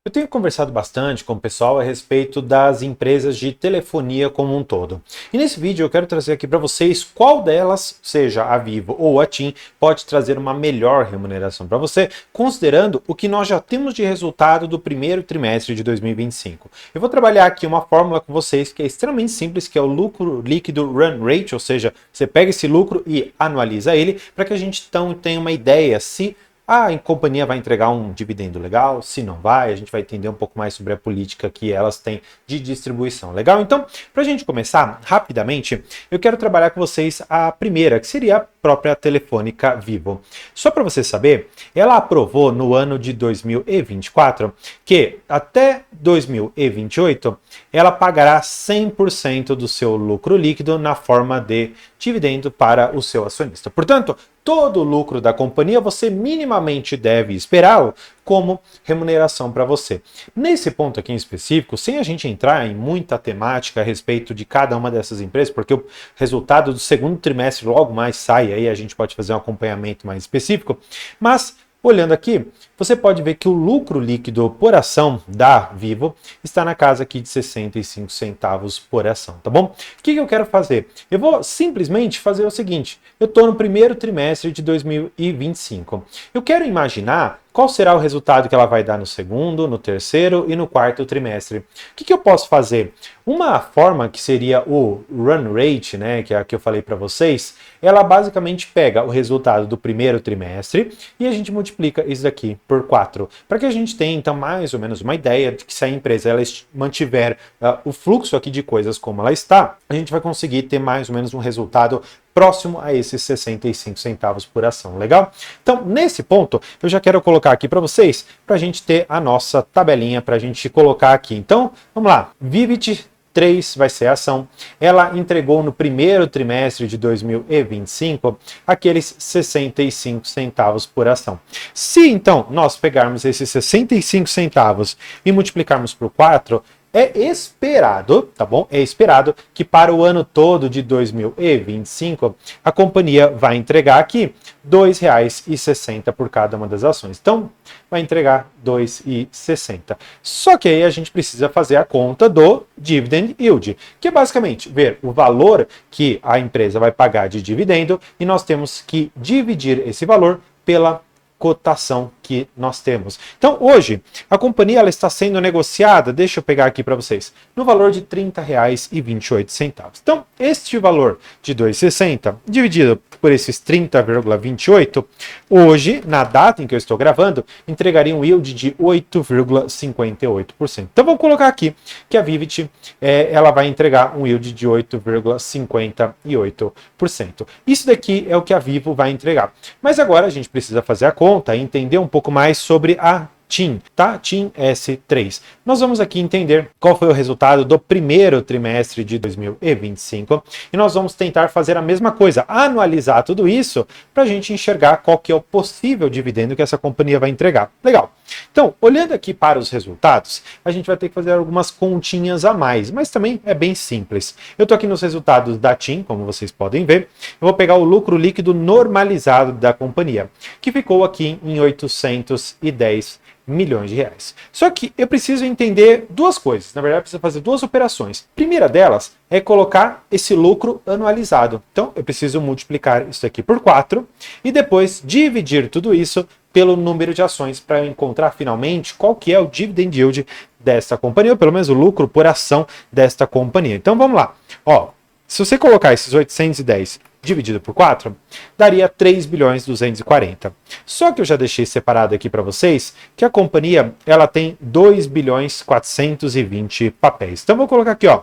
Eu tenho conversado bastante com o pessoal a respeito das empresas de telefonia como um todo. E nesse vídeo eu quero trazer aqui para vocês qual delas, seja a Vivo ou a TIM, pode trazer uma melhor remuneração para você, considerando o que nós já temos de resultado do primeiro trimestre de 2025. Eu vou trabalhar aqui uma fórmula com vocês que é extremamente simples, que é o lucro líquido run rate, ou seja, você pega esse lucro e anualiza ele, para que a gente então tenha uma ideia se a companhia vai entregar um dividendo legal, se não vai, a gente vai entender um pouco mais sobre a política que elas têm de distribuição. Legal? Então, para a gente começar rapidamente, eu quero trabalhar com vocês a primeira, que seria a própria Telefônica Vivo. Só para você saber, ela aprovou no ano de 2024 que até 2028 ela pagará 100% do seu lucro líquido na forma de dividendo para o seu acionista. Portanto, todo o lucro da companhia você minimamente deve esperá-lo como remuneração para você. Nesse ponto aqui em específico, sem a gente entrar em muita temática a respeito de cada uma dessas empresas, porque o resultado do segundo trimestre logo mais sai, aí a gente pode fazer um acompanhamento mais específico, mas olhando aqui, você pode ver que o lucro líquido por ação da Vivo está na casa aqui de 65 centavos por ação, tá bom? O que eu quero fazer? Eu vou simplesmente fazer o seguinte, eu estou no primeiro trimestre de 2025. Eu quero imaginar qual será o resultado que ela vai dar no segundo, no terceiro e no quarto trimestre. O que eu posso fazer? Uma forma que seria o run rate, né, que é a que eu falei para vocês, ela basicamente pega o resultado do primeiro trimestre e a gente multiplica isso daqui por 4, para que a gente tenha então mais ou menos uma ideia de que se a empresa ela mantiver o fluxo aqui de coisas como ela está, a gente vai conseguir ter mais ou menos um resultado próximo a esses 65 centavos por ação, legal? Então, nesse ponto, eu já quero colocar aqui para vocês, para a gente ter a nossa tabelinha, para a gente colocar aqui. Então, vamos lá, Vivit 3 vai ser a ação. Ela entregou no primeiro trimestre de 2025 aqueles 65 centavos por ação. Se então nós pegarmos esses 65 centavos e multiplicarmos por 4, é esperado, tá bom? É esperado que para o ano todo de 2025 a companhia vai entregar aqui R$ 2,60 por cada uma das ações. Então, vai entregar R$ 2,60. Só que aí a gente precisa fazer a conta do dividend yield, que é basicamente ver o valor que a empresa vai pagar de dividendo e nós temos que dividir esse valor pela cotação que nós temos. Então, hoje, a companhia ela está sendo negociada, deixa eu pegar aqui para vocês, no valor de R$ 30,28. Então, este valor de R$ 2,60 dividido por esses 30,28, hoje, na data em que eu estou gravando, entregaria um yield de 8,58%. Então, vamos colocar aqui que a Vivit ela vai entregar um yield de 8,58%. Isso daqui é o que a Vivo vai entregar. Mas agora a gente precisa fazer a conta e entender um pouco mais sobre a TIM, tá? TIM S3. Nós vamos aqui entender qual foi o resultado do primeiro trimestre de 2025 e nós vamos tentar fazer a mesma coisa, anualizar tudo isso para a gente enxergar qual que é o possível dividendo que essa companhia vai entregar. Legal. Então, olhando aqui para os resultados, a gente vai ter que fazer algumas continhas a mais, mas também é bem simples. Eu estou aqui nos resultados da TIM, como vocês podem ver, eu vou pegar o lucro líquido normalizado da companhia, que ficou aqui em 810 milhões de reais. Só que eu preciso entender duas coisas, na verdade eu preciso fazer duas operações. A primeira delas é colocar esse lucro anualizado. Então eu preciso multiplicar isso aqui por 4 e depois dividir tudo isso pelo número de ações para eu encontrar finalmente qual que é o dividend yield desta companhia, ou pelo menos o lucro por ação desta companhia. Então vamos lá. Ó, se você colocar esses 810 dividido por 4, daria 3 bilhões 240. Só que eu já deixei separado aqui para vocês que a companhia ela tem 2 bilhões 420 papéis. Então vou colocar aqui, ó,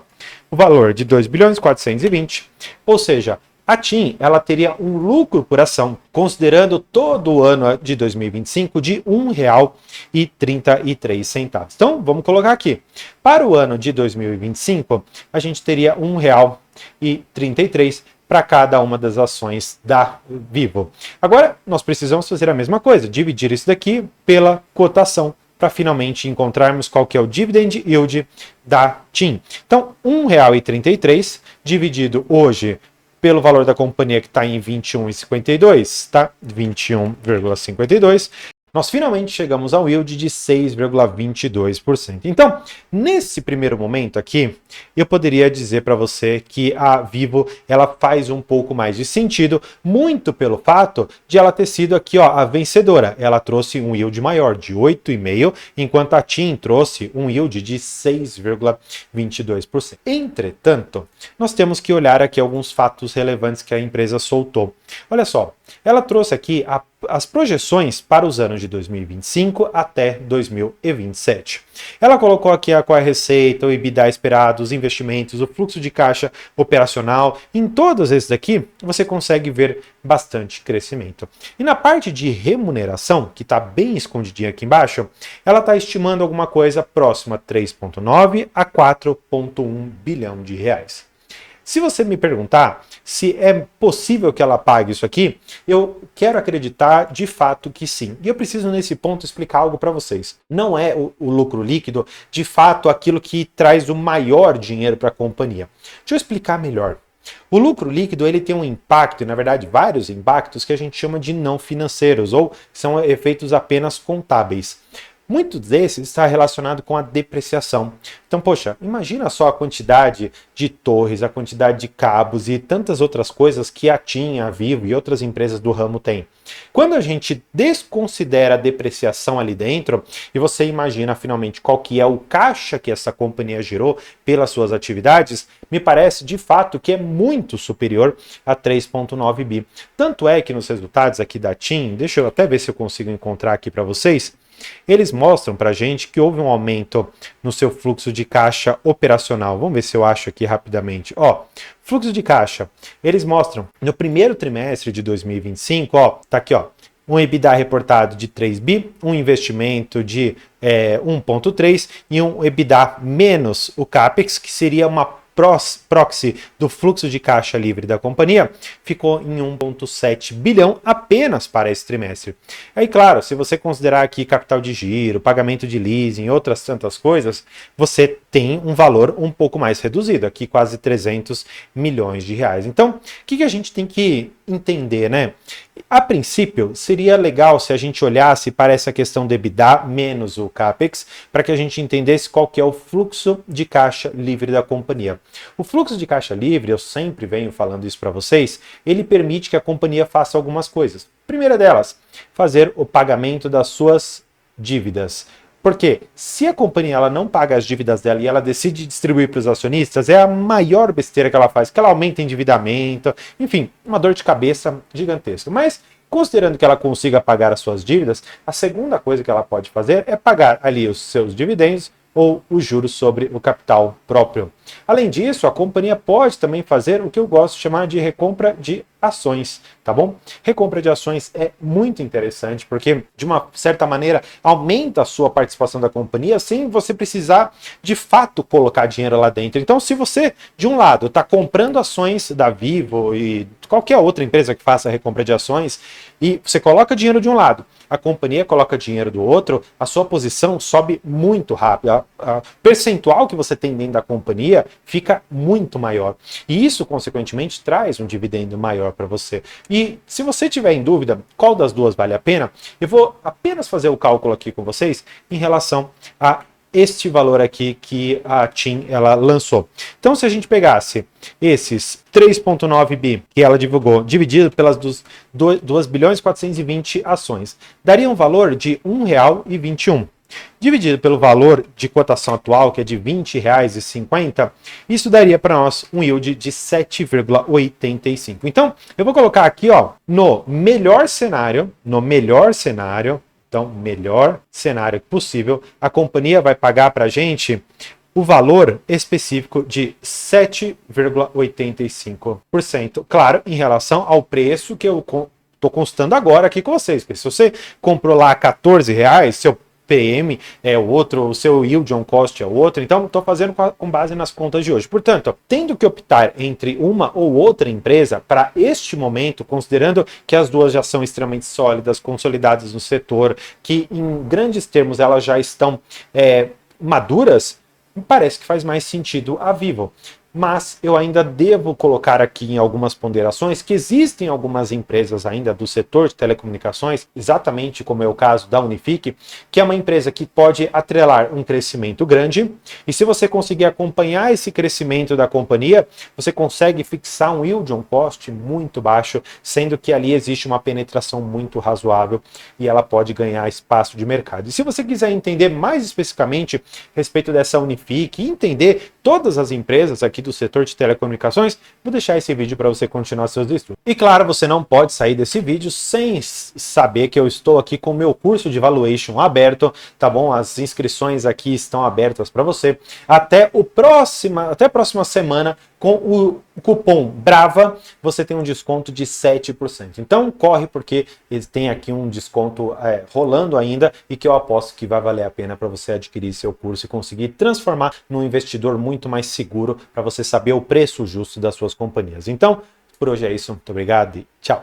o valor de 2 bilhões 420, ou seja, a TIM ela teria um lucro por ação, considerando todo o ano de 2025, de R$ 1,33. Então, vamos colocar aqui. Para o ano de 2025, a gente teria R$ 1,33 para cada uma das ações da Vivo. Agora, nós precisamos fazer a mesma coisa, dividir isso daqui pela cotação, para finalmente encontrarmos qual que é o dividend yield da TIM. Então, R$ 1,33 dividido hoje pelo valor da companhia que está em 21,52, tá? 21,52, nós finalmente chegamos ao yield de 6,22%. Então, nesse primeiro momento aqui, eu poderia dizer para você que a Vivo ela faz um pouco mais de sentido, muito pelo fato de ela ter sido aqui ó, a vencedora. Ela trouxe um yield maior de 8,5%, enquanto a TIM trouxe um yield de 6,22%. Entretanto, nós temos que olhar aqui alguns fatos relevantes que a empresa soltou. Olha só, ela trouxe aqui as projeções para os anos de 2025 até 2027. Ela colocou aqui qual é a receita, o EBITDA esperado, os investimentos, o fluxo de caixa operacional. Em todos esses daqui, você consegue ver bastante crescimento. E na parte de remuneração, que está bem escondidinha aqui embaixo, ela está estimando alguma coisa próxima a 3,9 a 4,1 bilhão de reais. Se você me perguntar se é possível que ela pague isso aqui, eu quero acreditar de fato que sim. E eu preciso nesse ponto explicar algo para vocês. Não é o lucro líquido de fato aquilo que traz o maior dinheiro para a companhia. Deixa eu explicar melhor. O lucro líquido ele tem um impacto, e na verdade vários impactos que a gente chama de não financeiros, ou são efeitos apenas contábeis. Muitos desses está relacionado com a depreciação. Então, poxa, imagina só a quantidade de torres, a quantidade de cabos e tantas outras coisas que a TIM, a Vivo e outras empresas do ramo têm. Quando a gente desconsidera a depreciação ali dentro e você imagina finalmente qual que é o caixa que essa companhia gerou pelas suas atividades, me parece de fato que é muito superior a 3,9 bi. Tanto é que nos resultados aqui da TIM, deixa eu até ver se eu consigo encontrar aqui para vocês, eles mostram para a gente que houve um aumento no seu fluxo de caixa operacional. Vamos ver se eu acho aqui rapidamente. Ó, fluxo de caixa. Eles mostram no primeiro trimestre de 2025, ó, tá aqui, ó, um EBITDA reportado de 3 bi, um investimento de 1,3 e um EBITDA menos o CAPEX, que seria uma proxy do fluxo de caixa livre da companhia, ficou em 1,7 bilhão apenas para esse trimestre. Aí, claro, se você considerar aqui capital de giro, pagamento de leasing e outras tantas coisas, você tem um valor um pouco mais reduzido, aqui quase 300 milhões de reais. Então, o que a gente tem que entender, né? A princípio, seria legal se a gente olhasse para essa questão do EBITDA menos o CAPEX, para que a gente entendesse qual que é o fluxo de caixa livre da companhia. O fluxo de caixa livre, eu sempre venho falando isso para vocês, ele permite que a companhia faça algumas coisas. Primeira delas, fazer o pagamento das suas dívidas. Porque se a companhia ela não paga as dívidas dela e ela decide distribuir para os acionistas, é a maior besteira que ela faz, que ela aumenta endividamento, enfim, uma dor de cabeça gigantesca. Mas, considerando que ela consiga pagar as suas dívidas, a segunda coisa que ela pode fazer é pagar ali os seus dividendos ou os juros sobre o capital próprio. Além disso, a companhia pode também fazer o que eu gosto de chamar de recompra de ações, tá bom? Recompra de ações é muito interessante porque, de uma certa maneira, aumenta a sua participação da companhia sem você precisar, de fato, colocar dinheiro lá dentro. Então, se você, de um lado, está comprando ações da Vivo e qualquer outra empresa que faça recompra de ações e você coloca dinheiro de um lado, a companhia coloca dinheiro do outro, a sua posição sobe muito rápido. A percentual que você tem dentro da companhia fica muito maior. E isso, consequentemente, traz um dividendo maior para você. E se você tiver em dúvida qual das duas vale a pena, eu vou apenas fazer o cálculo aqui com vocês em relação a este valor aqui que a TIM ela lançou. Então, se a gente pegasse esses 3,9 bi que ela divulgou, dividido pelas 2 bilhões e 420 ações, daria um valor de R$ 1,21. Dividido pelo valor de cotação atual, que é de R$ 20,50, isso daria para nós um yield de 7,85. Então, eu vou colocar aqui, ó, no melhor cenário, então, melhor cenário possível, a companhia vai pagar para a gente o valor específico de 7,85%. Claro, em relação ao preço que eu estou constando agora aqui com vocês. Porque se você comprou lá R$14, seu PM é o outro, o seu yield on cost é o outro, então estou fazendo com base nas contas de hoje. Portanto, tendo que optar entre uma ou outra empresa para este momento, considerando que as duas já são extremamente sólidas, consolidadas no setor, que em grandes termos elas já estão maduras, me parece que faz mais sentido a Vivo. mas eu ainda devo colocar aqui em algumas ponderações que existem algumas empresas ainda do setor de telecomunicações, exatamente como é o caso da Unifique, que é uma empresa que pode atrelar um crescimento grande, e se você conseguir acompanhar esse crescimento da companhia, você consegue fixar um yield on cost muito baixo, sendo que ali existe uma penetração muito razoável e ela pode ganhar espaço de mercado. E se você quiser entender mais especificamente a respeito dessa Unifique e entender todas as empresas aqui do setor de telecomunicações, vou deixar esse vídeo para você continuar seus estudos. E claro, você não pode sair desse vídeo sem saber que eu estou aqui com o meu curso de Valuation aberto, tá bom? As inscrições aqui estão abertas para você até a próxima semana. Com o cupom BRAVA, você tem um desconto de 7%. Então, corre porque tem aqui um desconto rolando ainda e que eu aposto que vai valer a pena para você adquirir seu curso e conseguir transformar num investidor muito mais seguro para você saber o preço justo das suas companhias. Então, por hoje é isso. Muito obrigado e tchau!